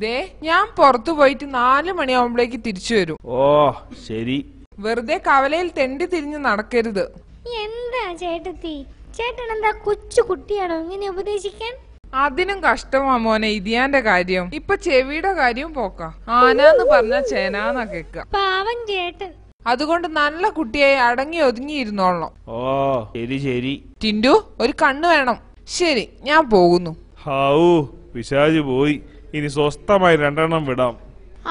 ദേ ഞാൻ പുറത്തു പോയിട്ട് 4 മണിയാവുമ്പോഴേക്ക് തിരിച്ചു വരും. ഓ ശരി. വെറുതെ കവലയിൽ തെണ്ടി തിരിഞ്ഞ് നടക്കരുത്. എന്താ ചേട്ടത്തി, ചേട്ടൻ എന്താ കൊച്ചു കുട്ടിയാണോ ഇങ്ങനെ ഉപദേശിക്കാൻ? അതിനും കഷ്ടമാ മോനെ ഇതിയാന്റെ കാര്യം. ഇപ്പൊ ചെവിയുടെ കാര്യവും പോക്ക. ആനാന്ന് പറഞ്ഞ ചേനാന്നാ കേക്ക. പാവം ചേട്ടൻ. അതുകൊണ്ട് നല്ല കുട്ടിയായി അടങ്ങി ഒതുങ്ങിയിരുന്നോളണം. ഓ ശരി ശരി. ടിൻഡു ഒരു കണ്ണ് വേണം. ശരി ഞാൻ പോകുന്നു. ഹാവൂ പിശാച് പോയി. ഇനി സ്വസ്ഥമായി 2 വിടാം.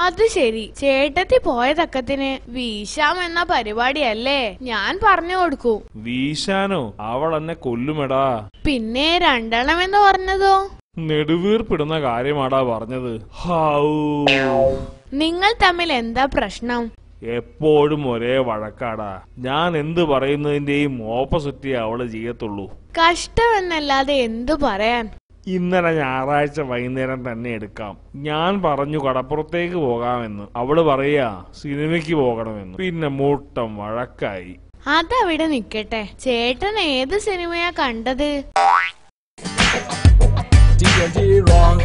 അത് ശരി, ചേട്ടത്തി പോയതക്കത്തിന് വീശാം എന്ന പരിപാടിയല്ലേ? ഞാൻ പറഞ്ഞു കൊടുക്കൂ. വീശാനോ? അവൾ എന്നെ കൊല്ലുമെടാ. പിന്നെ 2 എന്ന് പറഞ്ഞതോ? നെടുവീർപ്പിടുന്ന കാര്യമാടാ പറഞ്ഞത്. ഹാവൂ, നിങ്ങൾ തമ്മിൽ എന്താ പ്രശ്നം? എപ്പോഴും ഒരേ വഴക്കാടാ. ഞാൻ എന്ത് പറയുന്നതിന്റെയും ഓപ്പോസിറ്റേ അവള് ചെയ്യത്തുള്ളൂ. കഷ്ടമെന്നല്ലാതെ എന്തു പറയാൻ. ഇന്നലെ ഞായറാഴ്ച വൈകുന്നേരം തന്നെ എടുക്കാം. ഞാൻ പറഞ്ഞു കടപ്പുറത്തേക്ക് പോകാമെന്ന്. അവള് പറയാ സിനിമയ്ക്ക് പോകണമെന്ന്. പിന്നെ മൂട്ടം വഴക്കായി. അതവിടെ നിക്കട്ടെ. ചേട്ടൻ ഏത് സിനിമയാ കണ്ടത്? D&D wrong.